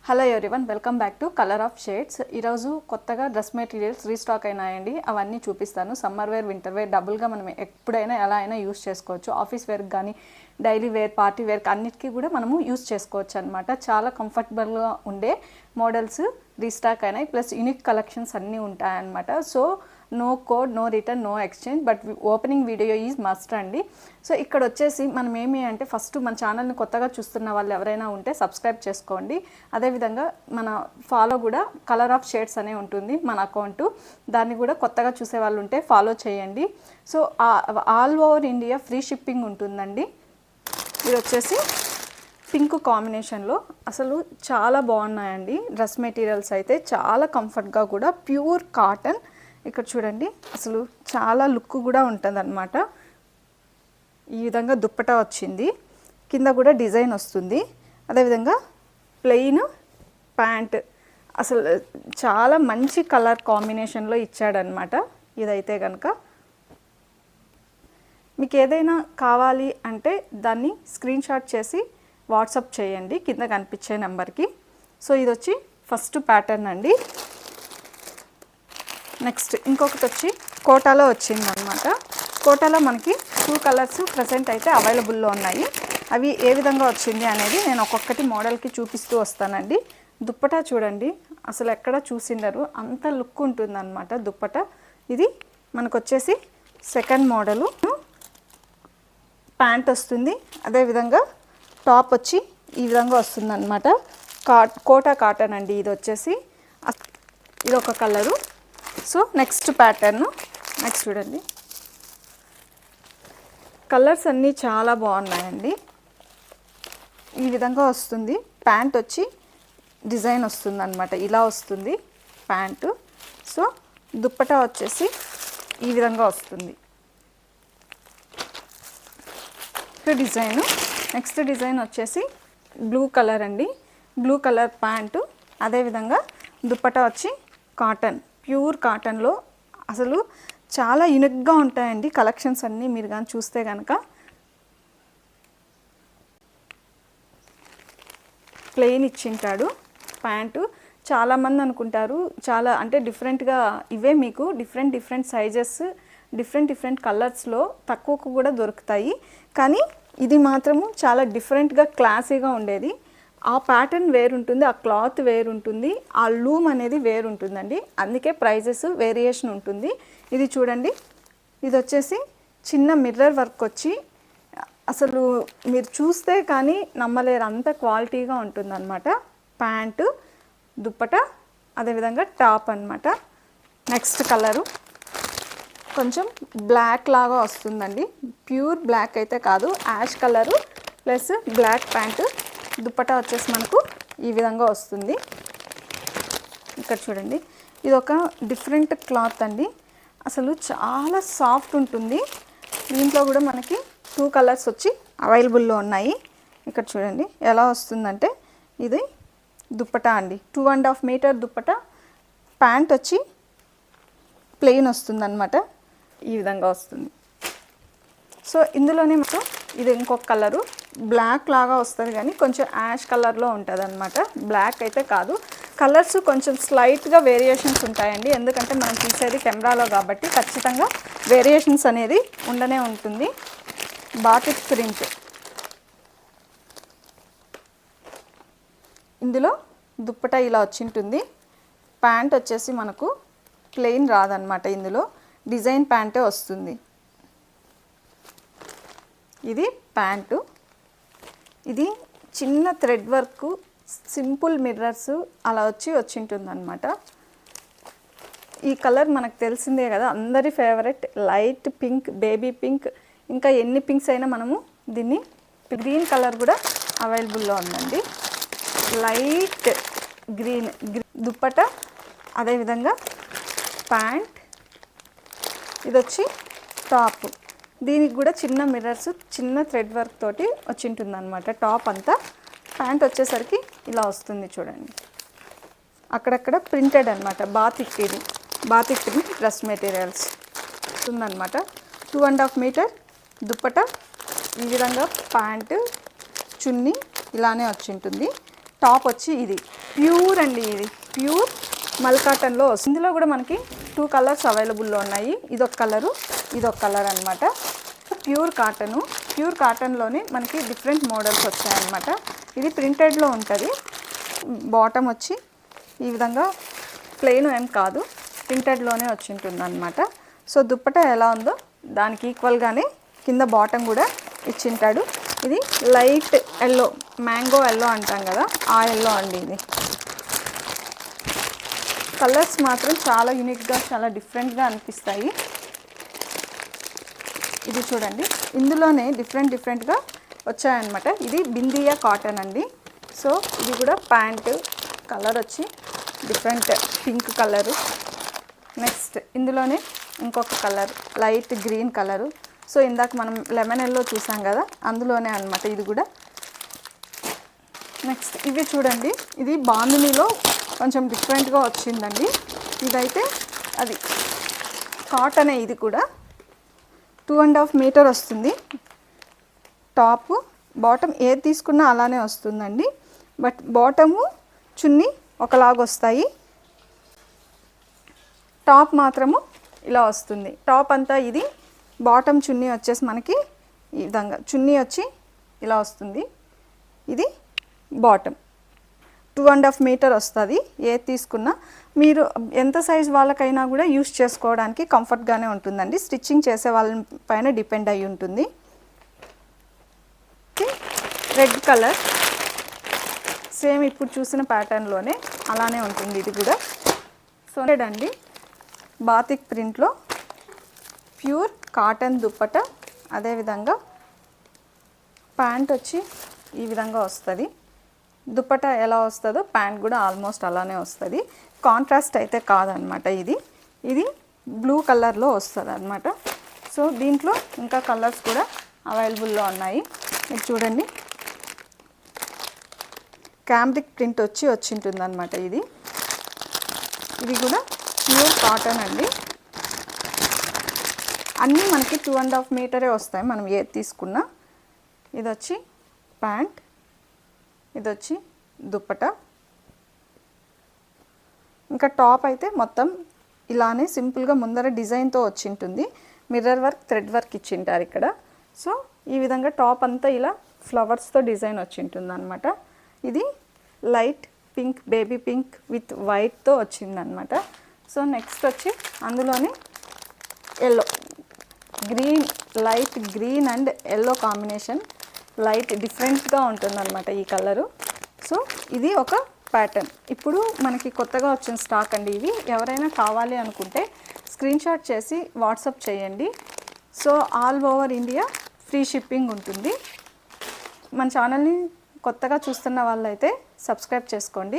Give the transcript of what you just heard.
Hello everyone, welcome back to colour of shades. ఈరోజు కొత్తగా dress materials restock అయినాయండి. అవన్నీ చూపిస్తాను. సమ్మర్ వేర్, వింటర్ వేర్ డబుల్గా మనం ఎప్పుడైనా ఎలా అయినా యూస్ చేసుకోవచ్చు. ఆఫీస్ వేర్కి కానీ డైలీ వేర్, పార్టీ వేర్కి అన్నిటికీ కూడా మనము యూస్ చేసుకోవచ్చు అనమాట. చాలా కంఫర్టబుల్గా ఉండే మోడల్స్ రీస్టాక్ అయినాయి. ప్లస్ యూనిక్ కలెక్షన్స్ అన్నీ ఉంటాయన్నమాట. So no code, no return, no exchange, but opening video is must అండి. సో ఇక్కడ వచ్చేసి మనం ఏమి అంటే ఫస్ట్ మన ఛానల్ని కొత్తగా చూస్తున్న వాళ్ళు ఎవరైనా ఉంటే సబ్స్క్రైబ్ చేసుకోండి. అదేవిధంగా మన ఫాలో కూడా కలర్ ఆఫ్ షేడ్స్ అనే ఉంటుంది మన అకౌంటు. దాన్ని కూడా కొత్తగా చూసే వాళ్ళు ఉంటే ఫాలో చేయండి. So all over India free shipping ఉంటుందండి. ఇది వచ్చేసి పింక్ కాంబినేషన్లో అసలు చాలా బాగున్నాయండి. డ్రెస్ మెటీరియల్స్ అయితే చాలా కంఫర్ట్గా కూడా, ప్యూర్ కాటన్. ఇక్కడ చూడండి, అసలు చాలా లుక్ కూడా ఉంటుంది అన్నమాట. ఈ విధంగా దుప్పటా వచ్చింది, కింద కూడా డిజైన్ వస్తుంది. అదేవిధంగా ప్లెయిన్ ప్యాంట్, అసలు చాలా మంచి కలర్ కాంబినేషన్లో ఇచ్చాడనమాట. ఇదైతే కనుక మీకు ఏదైనా కావాలి అంటే దాన్ని స్క్రీన్ షాట్ చేసి వాట్సాప్ చేయండి కింద కనిపించే నెంబర్కి. సో ఇది వచ్చి ఫస్ట్ ప్యాటర్న్ అండి. నెక్స్ట్ ఇంకొకటి వచ్చి కోటాలో వచ్చింది అనమాట. కోటాలో మనకి 2 కలర్స్ ప్రజెంట్ అయితే అవైలబుల్లో ఉన్నాయి. అవి ఏ విధంగా వచ్చింది అనేది నేను ఒక్కొక్కటి మోడల్కి చూపిస్తూ వస్తానండి. దుప్పటా చూడండి, అసలు ఎక్కడ చూసిండరు, అంత లుక్ ఉంటుంది అనమాట దుప్పటా. ఇది మనకు వచ్చేసి సెకండ్ మోడలు. ప్యాంట్ వస్తుంది, అదేవిధంగా టాప్ వచ్చి ఈ విధంగా వస్తుంది అనమాట. కోటా కాటన్ అండి ఇది వచ్చేసి. ఇది ఒక colour. So next pattern. Next చూడండి, కలర్స్ అన్నీ చాలా బాగున్నాయండి. ఈ విధంగా వస్తుంది. ప్యాంట్ వచ్చి డిజైన్ వస్తుంది అనమాట, ఇలా వస్తుంది ప్యాంటు. సో దుప్పటా వచ్చేసి ఈ విధంగా వస్తుంది. డిజైన్ నెక్స్ట్ డిజైన్ వచ్చేసి బ్లూ కలర్ అండి. బ్లూ కలర్ ప్యాంటు, అదేవిధంగా దుప్పటా వచ్చి కాటన్, ప్యూర్ కాటన్లో. అసలు చాలా యూనిక్గా ఉంటాయండి కలెక్షన్స్ అన్నీ. మీరు కానీ చూస్తే కనుక ప్లెయిన్ ఇచ్చింటాడు ప్యాంటు. చాలామంది అనుకుంటారు చాలా అంటే డిఫరెంట్గా, ఇవే మీకు డిఫరెంట్ సైజెస్, డిఫరెంట్ కలర్స్లో తక్కువకు కూడా దొరుకుతాయి. కానీ ఇది మాత్రము చాలా డిఫరెంట్గా క్లాసీగా ఉండేది. ఆ ప్యాటర్న్ వేరుంటుంది, ఆ క్లాత్ వేరుంటుంది, ఆ లూమ్ అనేది వేరుంటుందండి. అందుకే ప్రైజెస్ వేరియేషన్ ఉంటుంది. ఇది చూడండి, ఇది వచ్చేసి చిన్న మిర్రర్ వర్క్ వచ్చి అసలు మీరు చూస్తే కానీ నమ్మలేరు, అంత క్వాలిటీగా ఉంటుందన్నమాట. ప్యాంటు, దుప్పట, అదేవిధంగా టాప్ అన్నమాట. నెక్స్ట్ కలరు కొంచెం బ్లాక్ లాగా వస్తుందండి. ప్యూర్ బ్లాక్ అయితే కాదు, ash colour plus black pant. Dupatta వచ్చేసి మనకు ఈ విధంగా వస్తుంది. ఇక్కడ చూడండి, ఇది ఒక డిఫరెంట్ క్లాత్ అండి. అసలు చాలా సాఫ్ట్ ఉంటుంది. దీంట్లో కూడా మనకి 2 కలర్స్ వచ్చి అవైలబుల్లో ఉన్నాయి. ఇక్కడ చూడండి ఎలా వస్తుందంటే, ఇది దుప్పటా అండి, 2.5 మీటర్ దుప్పటా. ప్యాంట్ వచ్చి ప్లెయిన్ వస్తుంది అనమాట, ఈ విధంగా వస్తుంది. సో ఇందులోనే మనకు ఇది ఇంకొక కలరు, బ్లాక్ లాగా వస్తుంది కానీ కొంచెం యాష్ కలర్లో ఉంటుంది అనమాట. బ్లాక్ అయితే కాదు. కలర్స్ కొంచెం స్లైట్గా వేరియేషన్స్ ఉంటాయండి, ఎందుకంటే మనం తీసేది కెమెరాలో కాబట్టి ఖచ్చితంగా వేరియేషన్స్ అనేది ఉండనే ఉంటుంది. బాటిక్ ప్రింట్, ఇందులో దుప్పటా ఇలా వచ్చింటుంది. ప్యాంట్ వచ్చేసి మనకు ప్లెయిన్ రాదనమాట, ఇందులో డిజైన్ ప్యాంటే వస్తుంది. ఇది ప్యాంటు. ఇది చిన్న థ్రెడ్ వర్క్, సింపుల్ మిర్రర్స్ అలా వచ్చింటుంది అనమాట. ఈ కలర్ మనకు తెలిసిందే కదా, అందరి favourite light pink, baby pink, ఇంకా ఎన్ని పింక్స్ అయినా మనము దీన్ని. గ్రీన్ కలర్ కూడా అవైలబుల్లో ఉందండి, లైట్ గ్రీన్. దుప్పట, అదేవిధంగా ప్యాంట్. ఇది వచ్చి టాప్. దీనికి కూడా చిన్న మిర్రర్స్, చిన్న థ్రెడ్ వర్క్ తోటి వచ్చింటుంది అనమాట టాప్ అంతా. ప్యాంట్ వచ్చేసరికి ఇలా వస్తుంది చూడండి, అక్కడక్కడ ప్రింటెడ్ అనమాట. బాతిక్, ఇది బాతిక్ ప్రింట్ డ్రెస్ మెటీరియల్స్ ఉందన్నమాట. 2.5 మీటర్ దుప్పట, ఈ విధంగా ప్యాంటు, చున్నీ ఇలానే వచ్చింటుంది. టాప్ వచ్చి ఇది ప్యూర్ అండి, ఇది ప్యూర్ మల్ కాటన్లో వస్తుంది. ఇందులో కూడా మనకి 2 కలర్స్ అవైలబుల్లో ఉన్నాయి. ఇదొక కలరు, ఇదొక కలర్ అనమాట. ప్యూర్ కాటను, ప్యూర్ కాటన్లోనే మనకి డిఫరెంట్ మోడల్స్ వచ్చాయన్నమాట. ఇది ప్రింటెడ్లో ఉంటుంది. బాటమ్ వచ్చి ఈ విధంగా ప్లెయిన్ ఏం కాదు, ప్రింటెడ్లోనే వచ్చి ఉంటుంది అనమాట. సో దుప్పట ఎలా ఉందో దానికి ఈక్వల్గానే కింద బాటమ్ కూడా ఇచ్చింటాడు. ఇది లైట్ ఎల్లో, మ్యాంగో ఎల్లో అంటాం కదా, ఆ ఎల్లో అండి. ఇది కలర్స్ మాత్రం చాలా యూనిక్గా, చాలా డిఫరెంట్గా అనిపిస్తాయి. ఇది చూడండి, ఇందులోనే డిఫరెంట్గా వచ్చాయన్నమాట. ఇది బిందియా కాటన్ అండి. సో ఇది కూడా ప్యాంటు కలర్ వచ్చి డిఫరెంట్ పింక్ కలరు. నెక్స్ట్ ఇందులోనే ఇంకొక colour light green colour. So ఇందాక మనం లెమన్ ఎల్లో చూసాం కదా, అందులోనే అనమాట ఇది కూడా. నెక్స్ట్ ఇవి చూడండి, ఇది బాందినీలో కొంచెం డిఫరెంట్గా వచ్చిందండి. ఇదైతే అది కాటనే, ఇది కూడా 2.5 మీటర్ వస్తుంది. టాప్ బాటమ్ ఏది తీసుకున్నా అలానే వస్తుందండి. బట్ బాటము చున్నీ ఒకలాగా వస్తాయి, టాప్ మాత్రము ఇలా వస్తుంది. టాప్ అంతా ఇది, బాటమ్ చున్నీ వచ్చేసి మనకి ఈ విధంగా చున్నీ వచ్చి ఇలా వస్తుంది. ఇది బాటమ్ 2.5 మీటర్ వస్తుంది. ఏది తీసుకున్నా మీరు ఎంత సైజ్ వాళ్ళకైనా కూడా యూస్ చేసుకోవడానికి కంఫర్ట్గానే ఉంటుందండి. స్టిచ్చింగ్ చేసే వాళ్ళ పైన డిపెండ్ అయి ఉంటుంది. రెడ్ కలర్ సేమ్ ఇప్పుడు చూసిన ప్యాటర్న్లోనే అలానే ఉంటుంది ఇది కూడా. సో అండి బాతిక్ ప్రింట్లో ప్యూర్ కాటన్ దుప్పట, అదేవిధంగా ప్యాంట్ వచ్చి ఈ విధంగా వస్తుంది. దుప్పట ఎలా వస్తుందో ప్యాంట్ కూడా ఆల్మోస్ట్ అలానే వస్తుంది. కాంట్రాస్ట్ అయితే కాదనమాట. ఇది బ్లూ కలర్లో వస్తుంది అనమాట. సో దీంట్లో ఇంకా కలర్స్ కూడా అవైలబుల్లో ఉన్నాయి. ఇది చూడండి, క్యాంబ్రిక్ ప్రింట్ వచ్చింటుంది అనమాట. ఇది కూడా ప్యూర్ కాటన్ అండి. అన్నీ మనకి 2.5 మీటరే వస్తాయి మనం ఏది తీసుకున్నా. ఇది వచ్చి ప్యాంట్, ఇది వచ్చి దుప్పట. ఇంకా టాప్ అయితే మొత్తం ఇలానే సింపుల్గా ముందర డిజైన్తో వచ్చింటుంది. మిర్రర్ వర్క్, థ్రెడ్ వర్క్ ఇచ్చింటారు ఇక్కడ. సో ఈ విధంగా టాప్ అంతా ఇలా ఫ్లవర్స్తో డిజైన్ వచ్చింటుంది అనమాట. ఇది light pink, baby pink with వైట్తో వచ్చిందనమాట. సో నెక్స్ట్ వచ్చి అందులోనే yellow, green, light green and yellow combination, light డిఫరెంట్గా ఉంటుందన్నమాట ఈ కలరు. సో ఇది ఒక ప్యాటర్న్. ఇప్పుడు మనకి కొత్తగా వచ్చిన స్టాక్ అండి. ఇవి ఎవరైనా కావాలి అనుకుంటే స్క్రీన్ షాట్ చేసి వాట్సాప్ చేయండి. So all over India free shipping ఉంటుంది. మన ఛానల్ని కొత్తగా చూస్తున్న వాళ్ళైతే సబ్స్క్రైబ్ చేసుకోండి.